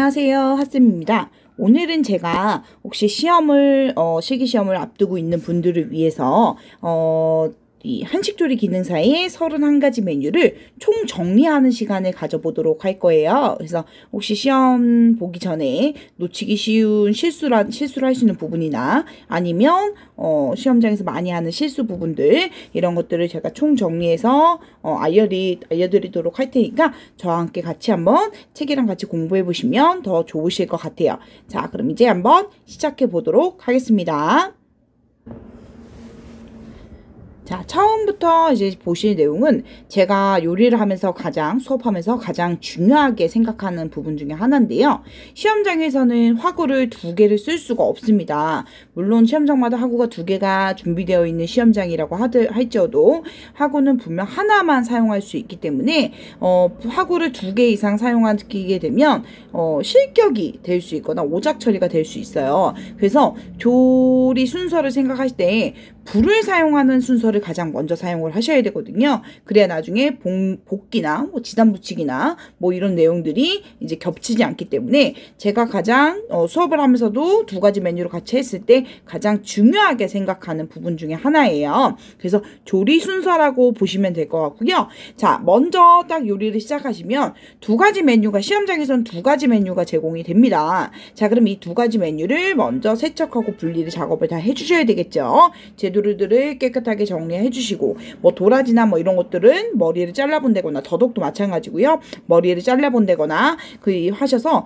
안녕하세요, 핫쌤입니다. 오늘은 제가 혹시 실기시험을 앞두고 있는 분들을 위해서 이 한식조리 기능사의 31가지 메뉴를 총 정리하는 시간을 가져보도록 할 거예요. 그래서 혹시 시험 보기 전에 놓치기 쉬운 실수를 할 수 있는 부분이나 아니면 시험장에서 많이 하는 실수 부분들, 이런 것들을 제가 총 정리해서 알려드리도록 할 테니까 저와 함께 같이 한번 책이랑 같이 공부해 보시면 더 좋으실 것 같아요. 자, 그럼 이제 한번 시작해 보도록 하겠습니다. 자, 처음부터 이제 보실 내용은 제가 요리를 하면서 수업하면서 가장 중요하게 생각하는 부분 중에 하나인데요. 시험장에서는 화구를 2개를 쓸 수가 없습니다. 물론 시험장마다 화구가 2개가 준비되어 있는 시험장이라고 할지어도 화구는 분명 하나만 사용할 수 있기 때문에 화구를 2개 이상 사용하게 되면 실격이 될 수 있거나 오작 처리가 될 수 있어요. 그래서 조리 순서를 생각할 때 불을 사용하는 순서를 가장 먼저 사용을 하셔야 되거든요. 그래야 나중에 볶기나 지단 붙이기나 이런 내용들이 이제 겹치지 않기 때문에 제가 가장 수업을 하면서도 2가지 메뉴를 같이 했을 때 가장 중요하게 생각하는 부분 중에 하나예요. 그래서 조리 순서라고 보시면 될 것 같고요. 자, 먼저 딱 요리를 시작하시면 2가지 메뉴가 시험장에서는 2가지 메뉴가 제공이 됩니다. 자, 그럼 이 2가지 메뉴를 먼저 세척하고 분리를 작업을 다 해주셔야 되겠죠. 재료들을 깨끗하게 정리해 주시고, 도라지나 이런 것들은 머리를 잘라본다거나, 더덕도 마찬가지고요. 머리를 잘라본다거나 하셔서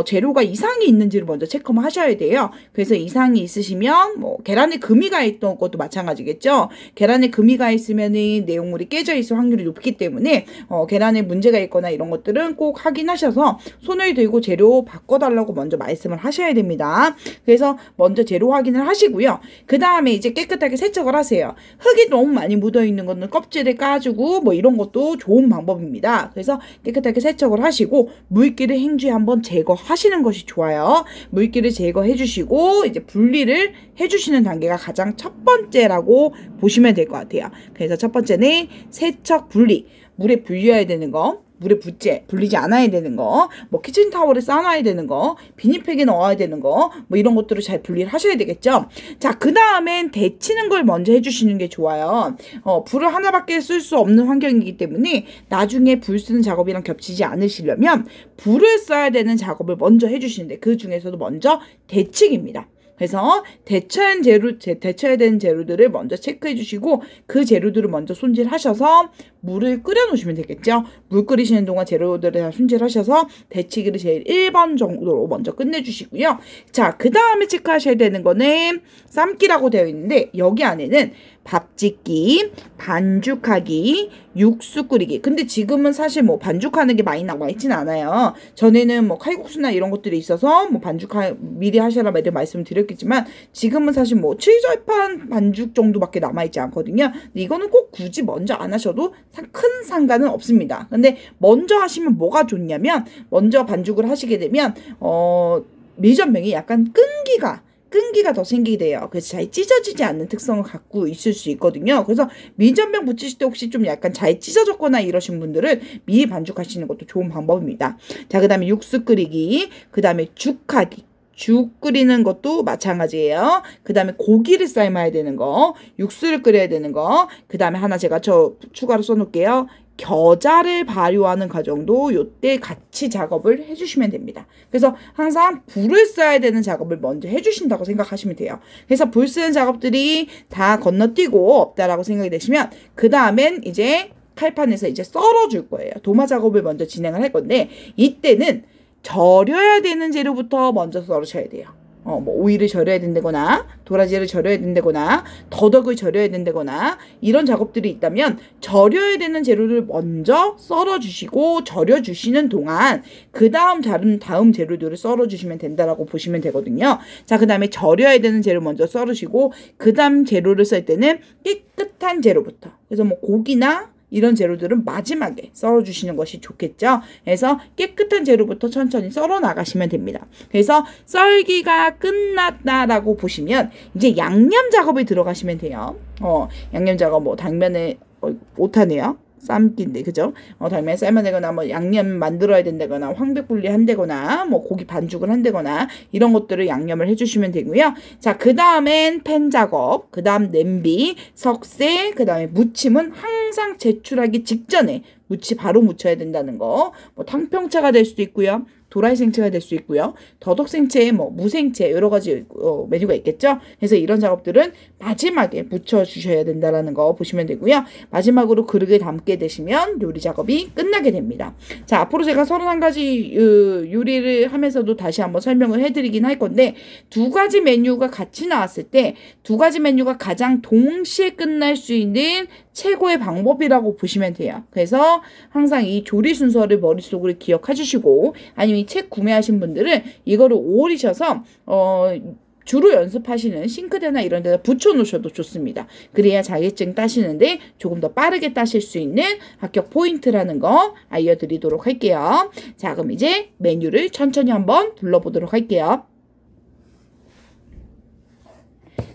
재료가 이상이 있는지를 먼저 체크만 하셔야 돼요. 그래서 이상이 있으시면 계란에 금이 가 있던 것도 마찬가지겠죠. 계란에 금이 가 있으면은 내용물이 깨져 있을 확률이 높기 때문에 계란에 문제가 있거나 이런 것들은 꼭 확인하셔서 손을 들고 재료 바꿔달라고 먼저 말씀을 하셔야 됩니다. 그래서 먼저 재료 확인을 하시고요. 그 다음에 이제 깨끗하게 세척을 하세요. 흙이 너무 많이 묻어 있는 거는 껍질을 까주고 이런 것도 좋은 방법입니다. 그래서 깨끗하게 세척을 하시고 물기를 행주에 한번 제거하시는 것이 좋아요. 물기를 제거해 주시고 이제 분리를 해 주시는 단계가 가장 첫 번째라고 보시면 될 것 같아요. 그래서 첫 번째는 세척 분리. 물에 불려야 되는 거, 물에 불리지 않아야 되는 거, 키친타월에 싸놔야 되는 거, 비닐팩에 넣어야 되는 거, 이런 것들을 잘 분리를 하셔야 되겠죠. 자, 그 다음엔 데치는 걸 먼저 해주시는 게 좋아요. 불을 하나밖에 쓸 수 없는 환경이기 때문에 나중에 불 쓰는 작업이랑 겹치지 않으시려면 불을 써야 되는 작업을 먼저 해주시는데, 그 중에서도 먼저 데치기입니다. 그래서 데쳐야 되는 재료들을 먼저 체크해 주시고, 그 재료들을 먼저 손질하셔서 물을 끓여 놓으시면 되겠죠. 물 끓이시는 동안 재료들을 다 손질하셔서 데치기를 제일 1번 정도로 먼저 끝내주시고요. 자, 그 다음에 체크하셔야 되는 거는 삶기라고 되어 있는데, 여기 안에는 밥 짓기, 반죽하기, 육수 끓이기. 근데 지금은 사실 반죽하는 게 많이 나와 있진 않아요. 전에는 칼국수나 이런 것들이 있어서 미리 하셔라 이런 말씀을 드렸겠지만, 지금은 사실 칠절판 반죽 정도밖에 남아있지 않거든요. 근데 이거는 꼭 굳이 먼저 안 하셔도 큰 상관은 없습니다. 근데 먼저 하시면 뭐가 좋냐면, 먼저 반죽을 하시게 되면 밀전병이 약간 끈기가 더 생기게 돼요. 그래서 잘 찢어지지 않는 특성을 갖고 있을 수 있거든요. 그래서 밀전병 붙이실 때 혹시 좀 약간 잘 찢어졌거나 이러신 분들은 미리 반죽하시는 것도 좋은 방법입니다. 자, 그 다음에 육수 끓이기, 그 다음에 죽하기. 죽 끓이는 것도 마찬가지예요. 그 다음에 고기를 삶아야 되는 거, 육수를 끓여야 되는 거, 그 다음에 하나 제가 추가로 써놓을게요. 겨자를 발효하는 과정도 요때 같이 작업을 해주시면 됩니다. 그래서 항상 불을 써야 되는 작업을 먼저 해주신다고 생각하시면 돼요. 그래서 불 쓰는 작업들이 다 건너뛰고 없다라고 생각이 되시면, 그 다음엔 이제 칼판에서 이제 썰어줄 거예요. 도마 작업을 먼저 진행을 할 건데, 이때는 절여야 되는 재료부터 먼저 썰으셔야 돼요. 오이를 절여야 된다거나, 도라지를 절여야 된다거나, 더덕을 절여야 된다거나, 이런 작업들이 있다면 절여야 되는 재료를 먼저 썰어주시고 절여주시는 동안 그 다음 재료들을 썰어주시면 된다라고 보시면 되거든요. 자, 그 다음에 절여야 되는 재료 먼저 썰으시고, 그 다음 재료를 쓸 때는 깨끗한 재료부터. 그래서 고기나 이런 재료들은 마지막에 썰어주시는 것이 좋겠죠. 그래서 깨끗한 재료부터 천천히 썰어 나가시면 됩니다. 그래서 썰기가 끝났다라고 보시면 이제 양념 작업에 들어가시면 돼요. 양념 작업 당면에 못하네요. 삶기인데, 그죠? 당면 삶아야 되거나, 뭐, 양념 만들어야 된다거나, 황백분리 한다거나, 뭐, 고기 반죽을 한다거나, 이런 것들을 양념을 해주시면 되고요. 자, 그 다음엔 팬 작업, 그 다음 냄비, 석쇠, 그 다음에 무침은 항상 제출하기 직전에 바로 묻혀야 된다는 거. 뭐, 탕평채가 될 수도 있고요. 도라이 생채가 될 수 있고요. 더덕 생채, 뭐 무생채 여러 가지 메뉴가 있겠죠. 그래서 이런 작업들은 마지막에 묻혀 주셔야 된다라는 거 보시면 되고요. 마지막으로 그릇에 담게 되시면 요리 작업이 끝나게 됩니다. 자, 앞으로 제가 31가지 요리를 하면서도 다시 한번 설명을 해드리긴 할 건데, 두 가지 메뉴가 같이 나왔을 때 두 가지 메뉴가 가장 동시에 끝날 수 있는 최고의 방법이라고 보시면 돼요. 그래서 항상 이 조리 순서를 머릿속으로 기억해 주시고, 아니면 이 책 구매하신 분들은 이거를 오리셔서 주로 연습하시는 싱크대나 이런 데다 붙여 놓으셔도 좋습니다. 그래야 자격증 따시는데 조금 더 빠르게 따실 수 있는 합격 포인트라는 거 알려드리도록 할게요. 자, 그럼 이제 메뉴를 천천히 한번 불러보도록 할게요.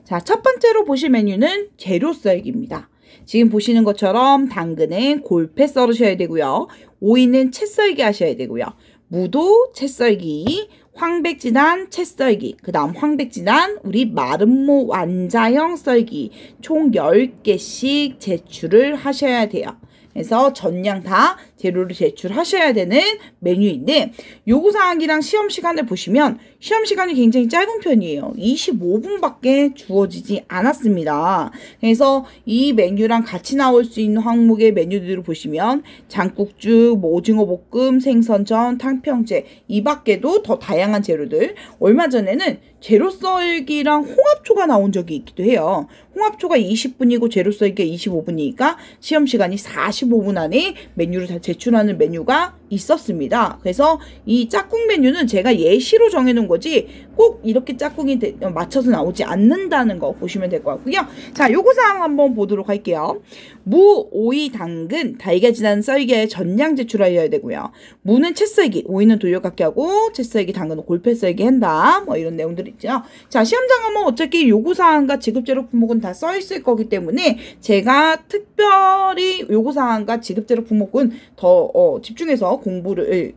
자, 첫 번째로 보실 메뉴는 재료 썰기입니다. 지금 보시는 것처럼 당근은 골패 썰으셔야 되고요. 오이는 채 썰기 하셔야 되고요. 무도 채 썰기, 황백진한 채 썰기, 그 다음 황백진한 우리 마름모 완자형 썰기 총 10개씩 제출을 하셔야 돼요. 그래서 전량 다 재료를 제출하셔야 되는 메뉴인데, 요구사항이랑 시험시간을 보시면 시험시간이 굉장히 짧은 편이에요. 25분밖에 주어지지 않았습니다. 그래서 이 메뉴랑 같이 나올 수 있는 항목의 메뉴들을 보시면 장국죽, 뭐 오징어 볶음, 생선전, 탕평채, 이 밖에도 더 다양한 재료들, 얼마 전에는 재료 썰기랑 홍합초가 나온 적이 있기도 해요. 홍합초가 20분이고 재료 썰기가 25분이니까 시험시간이 45분 안에 메뉴를 다 제출하는 메뉴가 있었습니다. 그래서 이 짝꿍 메뉴는 제가 예시로 정해놓은 거지 꼭 이렇게 짝꿍이 맞춰서 나오지 않는다는 거 보시면 될 것 같고요. 자, 요구사항 한번 보도록 할게요. 무, 오이, 당근, 달걀진한 썰기에 전량 제출하여야 되고요. 무는 채 썰기, 오이는 돌려깎기 하고 채 썰기, 당근은 골패 썰기 한다. 뭐 이런 내용들이 있죠. 자, 시험장 가면 어차피 요구사항과 지급재료 품목은 다 써있을 거기 때문에 제가 특별히 요구사항과 지급재료 품목은 더 집중해서 공부를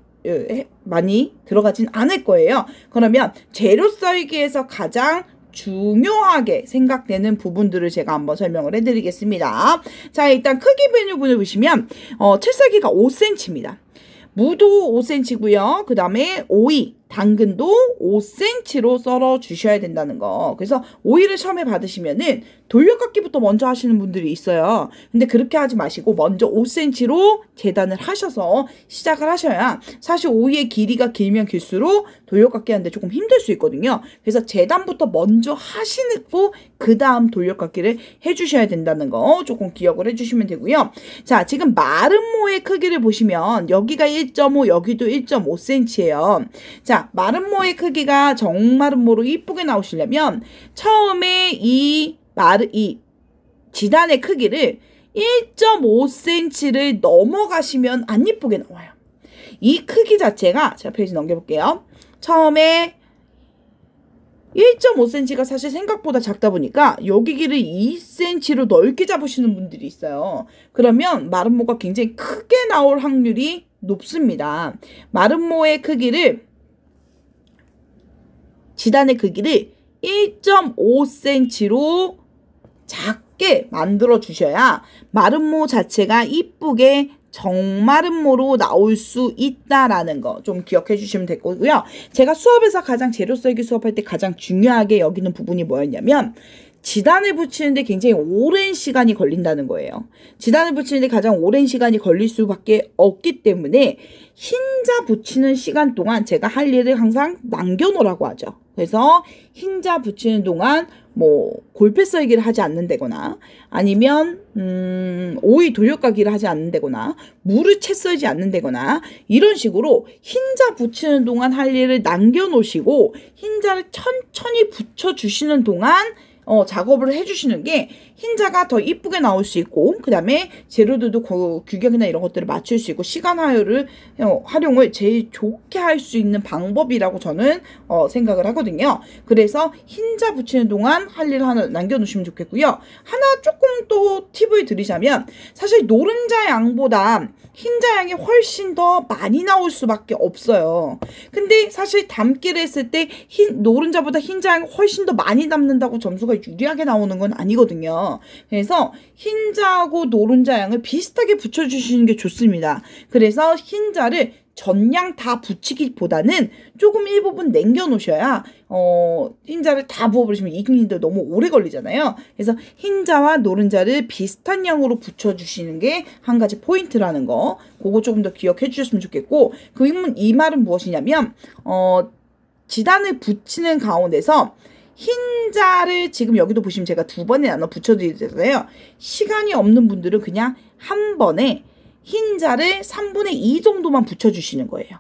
많이 들어가진 않을 거예요. 그러면 재료 썰기에서 가장 중요하게 생각되는 부분들을 제가 한번 설명을 해드리겠습니다. 자, 일단 크기 메뉴분을 보시면 채 썰기가 5cm입니다. 무도 5cm고요. 그 다음에 오이, 당근도 5cm로 썰어 주셔야 된다는 거. 그래서 오이를 처음에 받으시면은 돌려깎기부터 먼저 하시는 분들이 있어요. 근데 그렇게 하지 마시고 먼저 5cm로 계단을 하셔서 시작을 하셔야, 사실 오이의 길이가 길면 길수록 돌려깎기 하는데 조금 힘들 수 있거든요. 그래서 재단부터 먼저 하시고 그 다음 돌려깎기를 해주셔야 된다는 거 조금 기억을 해주시면 되고요. 자, 지금 마름모의 크기를 보시면 여기가 1.5, 여기도 1.5cm예요. 자, 마름모의 크기가 정마름모로 이쁘게 나오시려면 처음에 이 지단의 크기를 1.5cm를 넘어가시면 안 이쁘게 나와요. 이 크기 자체가, 제가 페이지 넘겨볼게요. 처음에 1.5cm가 사실 생각보다 작다 보니까 여기 길을 2cm로 넓게 잡으시는 분들이 있어요. 그러면 마름모가 굉장히 크게 나올 확률이 높습니다. 마름모의 크기를, 지단의 크기를 1.5cm로 작게 만들어 주셔야 마름모 자체가 이쁘게 정마름모로 나올 수 있다라는 거 좀 기억해 주시면 될 거고요. 제가 수업에서 가장 재료 썰기 수업할 때 가장 중요하게 여기는 부분이 뭐였냐면, 지단을 붙이는데 굉장히 오랜 시간이 걸린다는 거예요. 지단을 붙이는데 가장 오랜 시간이 걸릴 수밖에 없기 때문에 흰자 붙이는 시간 동안 제가 할 일을 항상 남겨놓으라고 하죠. 그래서 흰자 붙이는 동안 뭐 골패 썰기를 하지 않는다거나, 아니면 오이 돌려깎기를 하지 않는다거나, 무를 채 썰지 않는다거나, 이런 식으로 흰자 붙이는 동안 할 일을 남겨놓으시고 흰자를 천천히 붙여주시는 동안 작업을 해주시는 게 흰자가 더 이쁘게 나올 수 있고, 그 다음에 재료들도 규격이나 이런 것들을 맞출 수 있고, 시간 활용을 제일 좋게 할 수 있는 방법이라고 저는 생각을 하거든요. 그래서 흰자 붙이는 동안 할 일 하나 남겨놓으시면 좋겠고요. 하나 조금 또 팁을 드리자면, 사실 노른자 양보다 흰자 양이 훨씬 더 많이 나올 수밖에 없어요. 근데 사실 담기를 했을 때 노른자보다 흰자 양이 훨씬 더 많이 담는다고 점수가 유리하게 나오는 건 아니거든요. 그래서 흰자하고 노른자 양을 비슷하게 붙여주시는 게 좋습니다. 그래서 흰자를 전량 다 붙이기보다는 조금 일부분 남겨놓으셔야 흰자를 다 부어버리시면 익히는데 너무 오래 걸리잖아요. 그래서 흰자와 노른자를 비슷한 양으로 붙여주시는 게 한 가지 포인트라는 거, 그거 조금 더 기억해 주셨으면 좋겠고, 이 말은 무엇이냐면 지단을 붙이는 가운데서 흰자를 지금 여기도 보시면 제가 2번에 나눠 붙여드리잖아요. 시간이 없는 분들은 그냥 한 번에 흰자를 3분의 2 정도만 붙여주시는 거예요.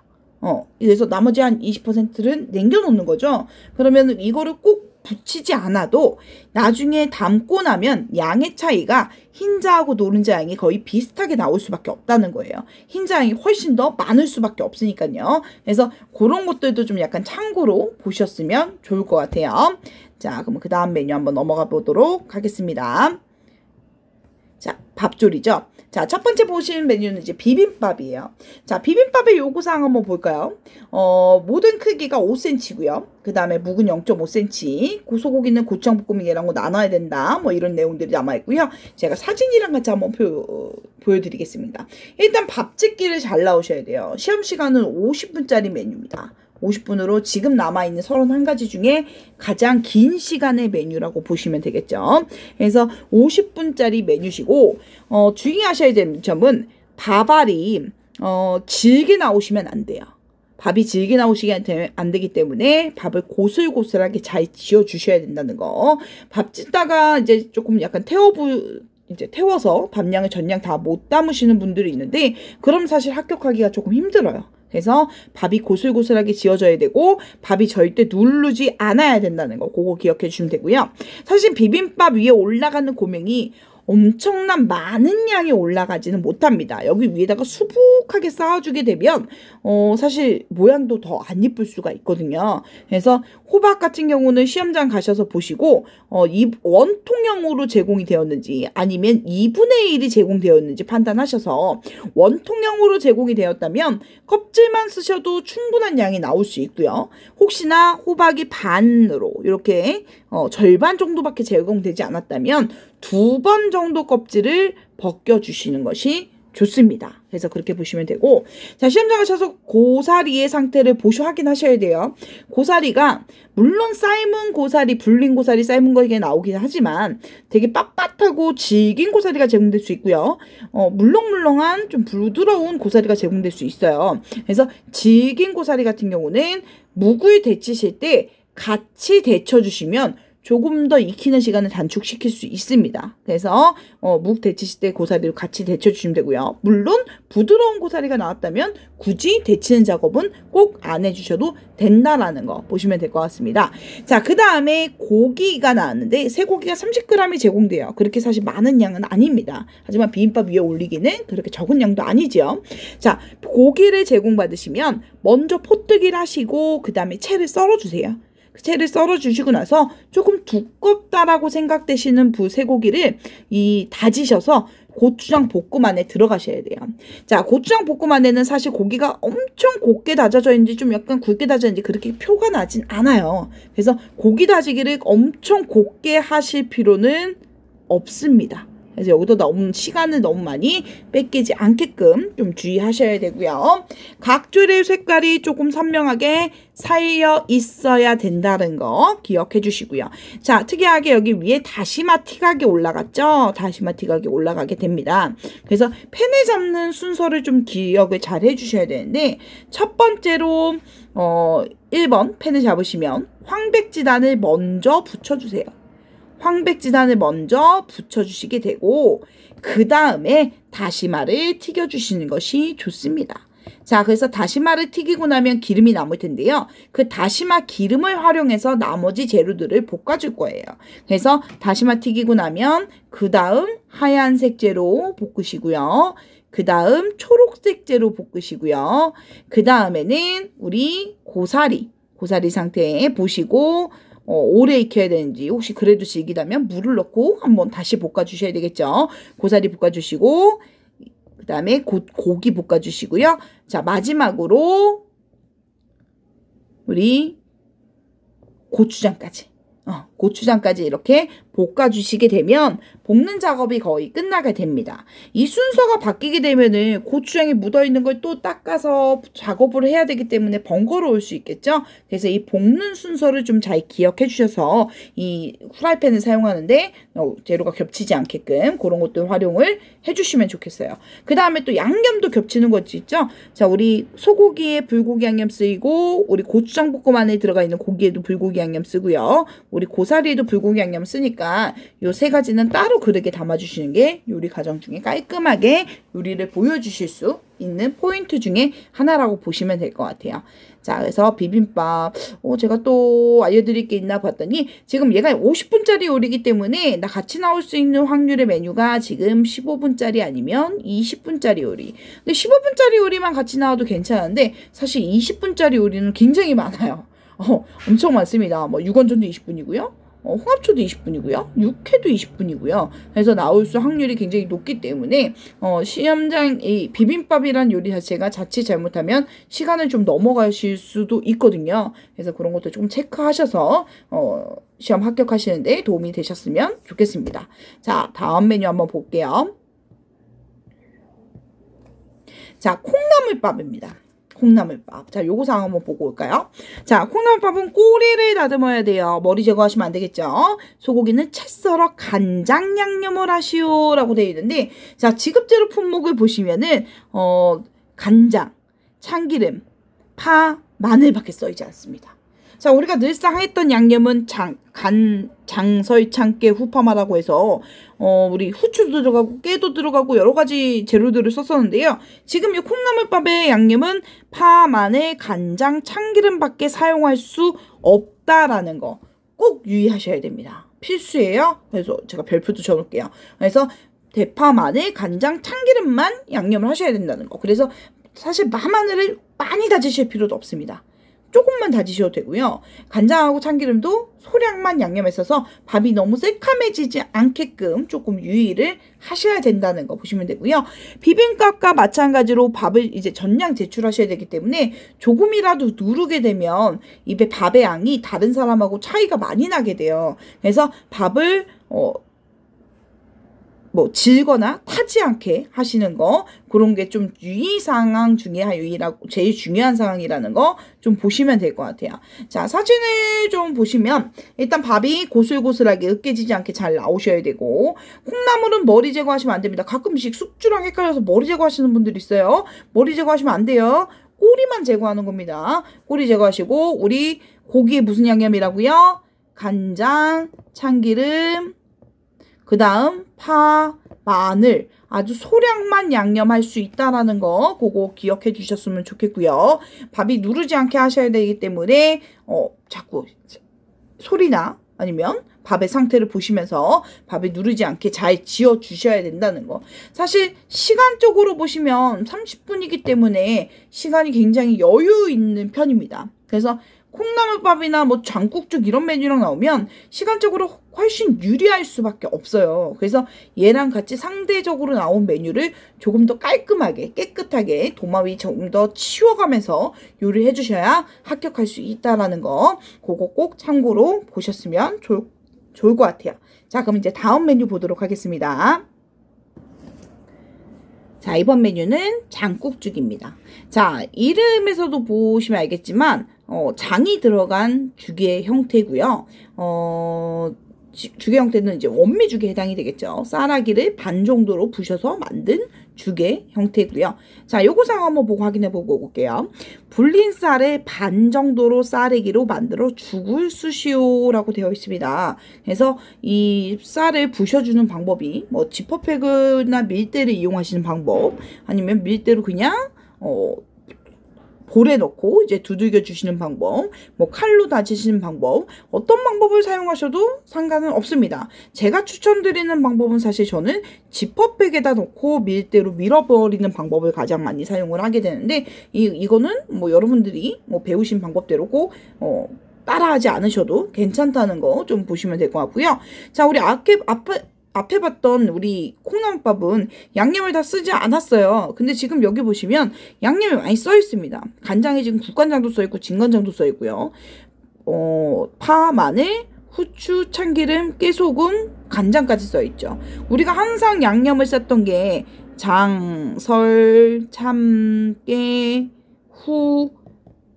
그래서 나머지 한 20%를 남겨놓는 거죠. 그러면 이거를 꼭 붙이지 않아도 나중에 담고 나면 양의 차이가 흰자하고 노른자 양이 거의 비슷하게 나올 수밖에 없다는 거예요. 흰자 양이 훨씬 더 많을 수밖에 없으니까요. 그래서 그런 것들도 좀 약간 참고로 보셨으면 좋을 것 같아요. 자, 그럼 그 다음 메뉴 한번 넘어가 보도록 하겠습니다. 자, 밥조리죠. 자, 첫 번째 보시는 메뉴는 이제 비빔밥이에요. 자, 비빔밥의 요구사항 한번 볼까요? 모든 크기가 5cm고요. 그 다음에 묵은 0.5cm, 소고기는 고추장볶음이랑 거 나눠야 된다. 뭐 이런 내용들이 남아있고요. 제가 사진이랑 같이 한번 보여드리겠습니다. 일단 밥짓기를 잘 나오셔야 돼요. 시험 시간은 50분짜리 메뉴입니다. 50분으로 지금 남아있는 31가지 중에 가장 긴 시간의 메뉴라고 보시면 되겠죠. 그래서 50분짜리 메뉴시고, 주의하셔야 되는 점은 밥알이 질게 나오시면 안 돼요. 밥이 질게 나오시게 안 되기 때문에 밥을 고슬고슬하게 잘 지어주셔야 된다는 거. 밥 짓다가 이제 조금 약간 태워서 밥량을 전량 다 못 담으시는 분들이 있는데, 그럼 사실 합격하기가 조금 힘들어요. 그래서 밥이 고슬고슬하게 지어져야 되고 밥이 절대 누르지 않아야 된다는 거, 그거 기억해 주시면 되고요. 사실 비빔밥 위에 올라가는 고명이 엄청난 많은 양이 올라가지는 못합니다. 여기 위에다가 수북하게 쌓아주게 되면 사실 모양도 더 안 이쁠 수가 있거든요. 그래서 호박 같은 경우는 시험장 가셔서 보시고 이 원통형으로 제공이 되었는지 아니면 2분의 1이 제공되었는지 판단하셔서, 원통형으로 제공이 되었다면 껍질만 쓰셔도 충분한 양이 나올 수 있고요. 혹시나 호박이 반으로 이렇게 절반 정도밖에 제공되지 않았다면 2번 정도 껍질을 벗겨주시는 것이 좋습니다. 그래서 그렇게 보시면 되고, 자, 시험장 가셔서 고사리의 상태를 확인하셔야 돼요. 고사리가 물론 삶은 고사리, 불린 고사리, 삶은 거에 나오긴 하지만 되게 빳빳하고 질긴 고사리가 제공될 수 있고요. 물렁물렁한 좀 부드러운 고사리가 제공될 수 있어요. 그래서 질긴 고사리 같은 경우는 묵을 데치실 때 같이 데쳐주시면 조금 더 익히는 시간을 단축시킬 수 있습니다. 그래서 묵 데치실 때 고사리를 같이 데쳐주시면 되고요. 물론 부드러운 고사리가 나왔다면 굳이 데치는 작업은 꼭 안 해주셔도 된다라는 거 보시면 될 것 같습니다. 자, 그 다음에 고기가 나왔는데 쇠고기가 30g이 제공돼요. 그렇게 사실 많은 양은 아닙니다. 하지만 비빔밥 위에 올리기는 그렇게 적은 양도 아니죠. 자, 고기를 제공받으시면 먼저 포뜨기를 하시고 그 다음에 채를 썰어주세요. 채를 썰어주시고 나서 조금 두껍다라고 생각되시는 쇠고기를 다지셔서 고추장 볶음 안에 들어가셔야 돼요. 자, 고추장 볶음 안에는 사실 고기가 엄청 곱게 다져져 있는지 좀 약간 굵게 다져 있는지 그렇게 표가 나진 않아요. 그래서 고기 다지기를 엄청 곱게 하실 필요는 없습니다. 그래서 여기도 시간을 너무 많이 뺏기지 않게끔 좀 주의하셔야 되고요. 각조의 색깔이 조금 선명하게 살려 있어야 된다는 거 기억해 주시고요. 자, 특이하게 여기 위에 다시마 티각이 올라갔죠? 다시마 티각이 올라가게 됩니다. 그래서 팬을 잡는 순서를 좀 기억을 잘 해주셔야 되는데, 첫 번째로 1번 팬을 잡으시면 황백지단을 먼저 붙여주세요. 황백지단을 먼저 붙여주시게 되고 그 다음에 다시마를 튀겨주시는 것이 좋습니다. 자, 그래서 다시마를 튀기고 나면 기름이 남을 텐데요. 그 다시마 기름을 활용해서 나머지 재료들을 볶아줄 거예요. 그래서 다시마 튀기고 나면 그 다음 하얀색 재료 볶으시고요. 그 다음 초록색 재료 볶으시고요. 그 다음에는 우리 고사리 상태에 보시고 오래 익혀야 되는지 혹시 그래도 질기다면 물을 넣고 한번 다시 볶아주셔야 되겠죠. 고사리 볶아주시고 그 다음에 고기 볶아주시고요. 자, 마지막으로 우리 고추장까지 이렇게 볶아주시게 되면 볶는 작업이 거의 끝나게 됩니다. 이 순서가 바뀌게 되면은 고추장이 묻어있는 걸 또 닦아서 작업을 해야 되기 때문에 번거로울 수 있겠죠. 그래서 이 볶는 순서를 좀 잘 기억해 주셔서 이 후라이팬을 사용하는데 재료가 겹치지 않게끔 그런 것들 활용을 해주시면 좋겠어요. 그 다음에 또 양념도 겹치는 것이 있죠. 자, 우리 소고기에 불고기 양념 쓰이고 우리 고추장 볶음 안에 들어가 있는 고기에도 불고기 양념 쓰고요. 우리 고사리에도 불고기 양념 쓰니까 요 세 가지는 따로 그릇에 담아주시는 게 요리 과정 중에 깔끔하게 요리를 보여주실 수 있는 포인트 중에 하나라고 보시면 될 것 같아요. 자, 그래서 비빔밥 제가 또 알려드릴 게 있나 봤더니 지금 얘가 50분짜리 요리이기 때문에 나 같이 나올 수 있는 확률의 메뉴가 지금 15분짜리 아니면 20분짜리 요리. 근데 15분짜리 요리만 같이 나와도 괜찮은데 사실 20분짜리 요리는 굉장히 많아요. 엄청 많습니다. 뭐 육원전도 20분이고요. 홍합초도 20분이고요. 육회도 20분이고요. 그래서 나올 수 확률이 굉장히 높기 때문에 시험장 이 비빔밥이란 요리 자체가 자칫 잘못하면 시간을 좀 넘어가실 수도 있거든요. 그래서 그런 것도 좀 체크하셔서 시험 합격하시는데 도움이 되셨으면 좋겠습니다. 자, 다음 메뉴 한번 볼게요. 자, 콩나물밥입니다. 콩나물밥. 자, 요거상 한번 보고 올까요? 자, 콩나물밥은 꼬리를 다듬어야 돼요. 머리 제거하시면 안 되겠죠? 소고기는 채 썰어 간장 양념을 하시오 라고 되어 있는데, 자, 지급재료 품목을 보시면은 간장, 참기름, 파, 마늘밖에 써있지 않습니다. 자, 우리가 늘상 했던 양념은 장설, 참깨, 후파마라고 해서 우리 후추도 들어가고 깨도 들어가고 여러 가지 재료들을 썼었는데요. 지금 이 콩나물밥의 양념은 파, 마늘, 간장, 참기름밖에 사용할 수 없다라는 거 꼭 유의하셔야 됩니다. 필수예요. 그래서 제가 별표도 적을게요. 그래서 대파, 마늘, 간장, 참기름만 양념을 하셔야 된다는 거. 그래서 사실 마늘을 많이 다지실 필요도 없습니다. 조금만 다지셔도 되고요. 간장하고 참기름도 소량만 양념했어서 밥이 너무 새카매지지 않게끔 조금 유의를 하셔야 된다는 거 보시면 되고요. 비빔밥과 마찬가지로 밥을 이제 전량 제출하셔야 되기 때문에 조금이라도 누르게 되면 입에 밥의 양이 다른 사람하고 차이가 많이 나게 돼요. 그래서 밥을 질거나 타지 않게 하시는 거, 그런 게 좀 유의사항 중에 제일 중요한 상황이라는 거 좀 보시면 될 것 같아요. 자, 사진을 좀 보시면 일단 밥이 고슬고슬하게 으깨지지 않게 잘 나오셔야 되고, 콩나물은 머리 제거하시면 안 됩니다. 가끔씩 숙주랑 헷갈려서 머리 제거하시는 분들 있어요. 머리 제거하시면 안 돼요. 꼬리만 제거하는 겁니다. 꼬리 제거하시고, 우리 고기에 무슨 양념이라고요? 간장, 참기름, 그 다음 파, 마늘 아주 소량만 양념할 수 있다라는 거 그거 기억해 주셨으면 좋겠고요. 밥이 누르지 않게 하셔야 되기 때문에 자꾸 소리나 아니면 밥의 상태를 보시면서 밥이 누르지 않게 잘 지어 주셔야 된다는 거. 사실 시간적으로 보시면 30분이기 때문에 시간이 굉장히 여유 있는 편입니다. 그래서 콩나물밥이나 장국죽 이런 메뉴랑 나오면 시간적으로 훨씬 유리할 수밖에 없어요. 그래서 얘랑 같이 상대적으로 나온 메뉴를 조금 더 깔끔하게 깨끗하게 도마위 조금 더 치워가면서 요리해 주셔야 합격할 수 있다라는 거 그거 꼭 참고로 보셨으면 좋을 것 같아요. 자, 그럼 이제 다음 메뉴 보도록 하겠습니다. 자, 이번 메뉴는 장국죽입니다. 자, 이름에서도 보시면 알겠지만 장이 들어간 죽의 형태고요. 죽의 형태는 이제 원미죽에 해당이 되겠죠. 쌀아기를 반 정도로 부셔서 만든 죽의 형태고요. 자, 요거상 한번 보고 확인해 보고 올게요. 불린 쌀을 반 정도로 쌀아기로 만들어 죽을 쑤시오라고 되어 있습니다. 그래서 이 쌀을 부셔주는 방법이 지퍼백이나 밀대를 이용하시는 방법, 아니면 밀대로 그냥 볼에 넣고 이제 두들겨 주시는 방법, 뭐 칼로 다지시는 방법, 어떤 방법을 사용하셔도 상관은 없습니다. 제가 추천드리는 방법은 사실 저는 지퍼백에다 넣고 밀대로 밀어버리는 방법을 가장 많이 사용을 하게 되는데, 이거는 뭐 여러분들이 뭐 배우신 방법대로 꼭 따라하지 않으셔도 괜찮다는 거 좀 보시면 될 것 같고요. 자, 우리 앞에 봤던 우리 콩나물밥은 양념을 다 쓰지 않았어요. 근데 지금 여기 보시면 양념이 많이 써 있습니다. 간장에 지금 국간장도 써 있고 진간장도 써 있고요. 파, 마늘, 후추, 참기름, 깨소금, 간장까지 써 있죠. 우리가 항상 양념을 썼던 게 장, 설, 참, 깨, 후,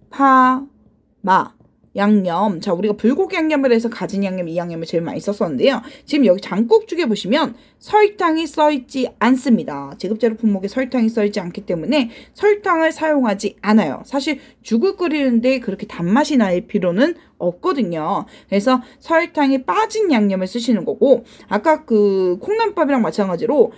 파, 마, 양념. 자, 우리가 불고기 양념을 해서 가진 양념, 이 양념을 제일 많이 썼었는데요. 지금 여기 장국죽에 보시면 설탕이 써있지 않습니다. 제급제로 품목에 설탕이 써있지 않기 때문에 설탕을 사용하지 않아요. 사실 죽을 끓이는데 그렇게 단맛이 날 필요는 없거든요. 그래서 설탕이 빠진 양념을 쓰시는 거고, 아까 그 콩나물밥이랑 마찬가지로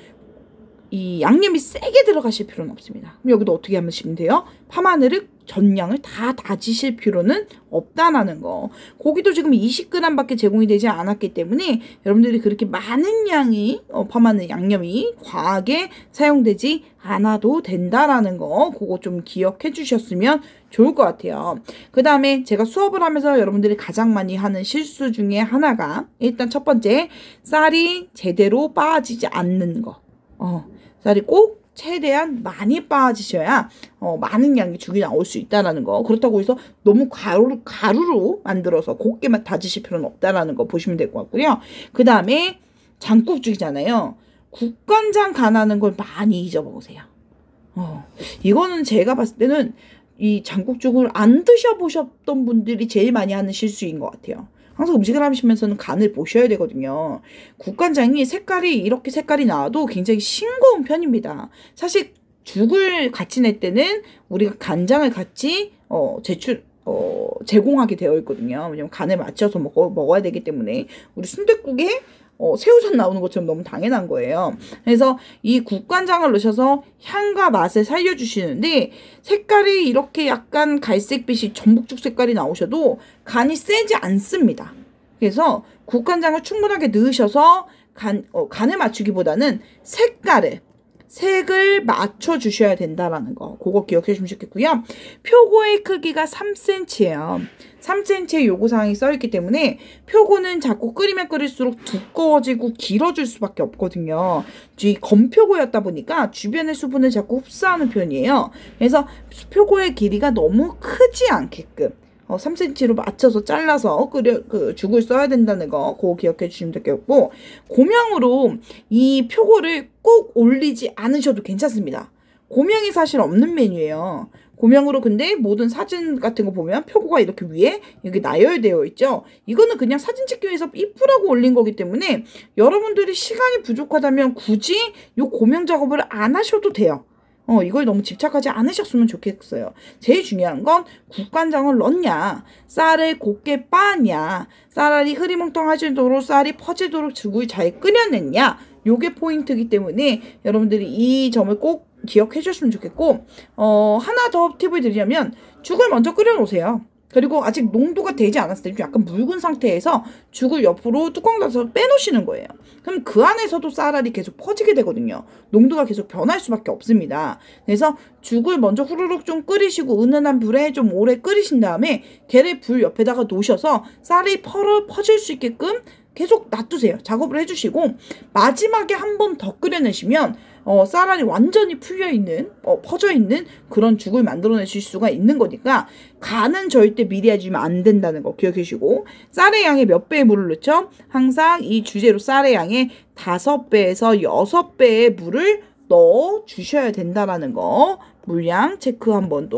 이 양념이 세게 들어가실 필요는 없습니다. 그럼 여기도 어떻게 하시면 돼요? 파마늘을 전량을 다 다지실 필요는 없다라는 거. 고기도 지금 20g 밖에 제공이 되지 않았기 때문에 여러분들이 그렇게 많은 양이 파마늘 양념이 과하게 사용되지 않아도 된다라는 거, 그거 좀 기억해 주셨으면 좋을 것 같아요. 그 다음에 제가 수업을 하면서 여러분들이 가장 많이 하는 실수 중에 하나가, 일단 첫 번째, 쌀이 제대로 빠지지 않는 거. 쌀이 꼭 최대한 많이 빠지셔야 많은 양의 죽이 나올 수 있다라는 거. 그렇다고 해서 너무 가루로 만들어서 곱게만 다지실 필요는 없다라는 거 보시면 될 것 같고요. 그 다음에 장국죽이잖아요. 국간장 간하는 걸 많이 잊어먹으세요. 이거는 제가 봤을 때는 이 장국죽을 안 드셔보셨던 분들이 제일 많이 하는 실수인 것 같아요. 항상 음식을 하시면서는 간을 보셔야 되거든요. 국간장이 이렇게 색깔이 나와도 굉장히 싱거운 편입니다. 사실 죽을 같이 낼 때는 우리가 간장을 같이 제공하게 되어 있거든요. 왜냐면 간을 맞춰서 먹어야 되기 때문에. 우리 순댓국에 새우젓 나오는 것처럼 너무 당연한 거예요. 그래서 이 국간장을 넣으셔서 향과 맛을 살려주시는데, 색깔이 이렇게 약간 갈색빛이 전복죽 색깔이 나오셔도 간이 세지 않습니다. 그래서 국간장을 충분하게 넣으셔서 간을 맞추기보다는 색을 맞춰주셔야 된다라는 거, 그거 기억해 주시면 좋겠고요. 표고의 크기가 3cm예요. 3cm의 요구사항이 써있기 때문에 표고는 자꾸 끓이면 끓일수록 두꺼워지고 길어질 수밖에 없거든요. 이 건표고였다 보니까 주변의 수분을 자꾸 흡수하는 편이에요. 그래서 표고의 길이가 너무 크지 않게끔 3cm로 맞춰서 잘라서 죽을 써야 된다는 거, 그거 기억해 주시면 되겠고, 고명으로 이 표고를 꼭 올리지 않으셔도 괜찮습니다. 고명이 사실 없는 메뉴예요. 고명으로, 근데 모든 사진 같은 거 보면 표고가 이렇게 위에 여기 나열되어 있죠. 이거는 그냥 사진 찍기 위해서 이쁘라고 올린 거기 때문에 여러분들이 시간이 부족하다면 굳이 이 고명 작업을 안 하셔도 돼요. 이걸 너무 집착하지 않으셨으면 좋겠어요. 제일 중요한 건 국간장을 넣냐, 쌀을 곱게 빻냐, 쌀알이 흐리멍텅하지도록 쌀이 퍼지도록 죽을 잘 끓여냈냐, 요게 포인트이기 때문에 여러분들이 이 점을 꼭 기억해 주셨으면 좋겠고, 하나 더 팁을 드리자면 죽을 먼저 끓여 놓으세요. 그리고 아직 농도가 되지 않았을 때 좀 약간 묽은 상태에서 죽을 옆으로 뚜껑 닫아서 빼놓으시는 거예요. 그럼 그 안에서도 쌀알이 계속 퍼지게 되거든요. 농도가 계속 변할 수밖에 없습니다. 그래서 죽을 먼저 후루룩 좀 끓이시고 은은한 불에 좀 오래 끓이신 다음에 걔를 불 옆에다가 놓으셔서 쌀이 퍼질 수 있게끔 계속 놔두세요. 작업을 해주시고, 마지막에 한 번 더 끓여내시면 쌀알이 완전히 풀려있는, 퍼져있는 그런 죽을 만들어내실 수가 있는 거니까 간은 절대 미리 해주면 안 된다는 거 기억해 주시고, 쌀의 양의 몇 배의 물을 넣죠? 항상 이 주재료 쌀의 양의 5배에서 6배의 물을 넣어 주셔야 된다라는 거, 물량 체크 한번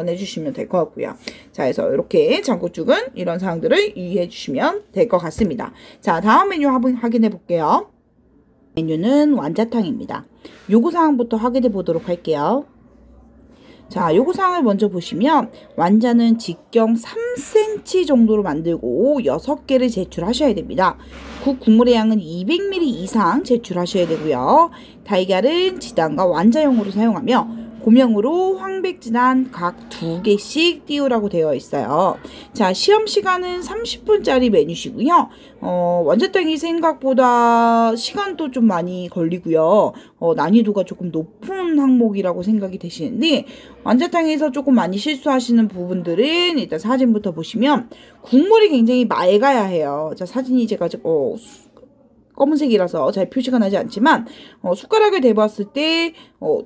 해주시면 될 것 같고요. 자, 그래서 이렇게 장국죽은 이런 사항들을 유의해 주시면 될 것 같습니다. 자, 다음 메뉴 한번 확인해 볼게요. 메뉴는 완자탕입니다. 요구사항부터 확인해 보도록 할게요. 자, 요구사항을 먼저 보시면 완자는 직경 3cm 정도로 만들고 6개를 제출하셔야 됩니다. 국물의 양은 200ml 이상 제출하셔야 되고요. 달걀은 지단과 완자용으로 사용하며 고명으로 황백진한 각 2개씩 띄우라고 되어 있어요. 자, 시험 시간은 30분짜리 메뉴시고요. 완자탕이 생각보다 시간도 좀 많이 걸리고요. 난이도가 조금 높은 항목이라고 생각이 되시는데, 완자탕에서 조금 많이 실수하시는 부분들은 일단 사진부터 보시면 국물이 굉장히 맑아야 해요. 자, 사진이 제가 검은색이라서 잘 표시가 나지 않지만 숟가락을 대봤을 때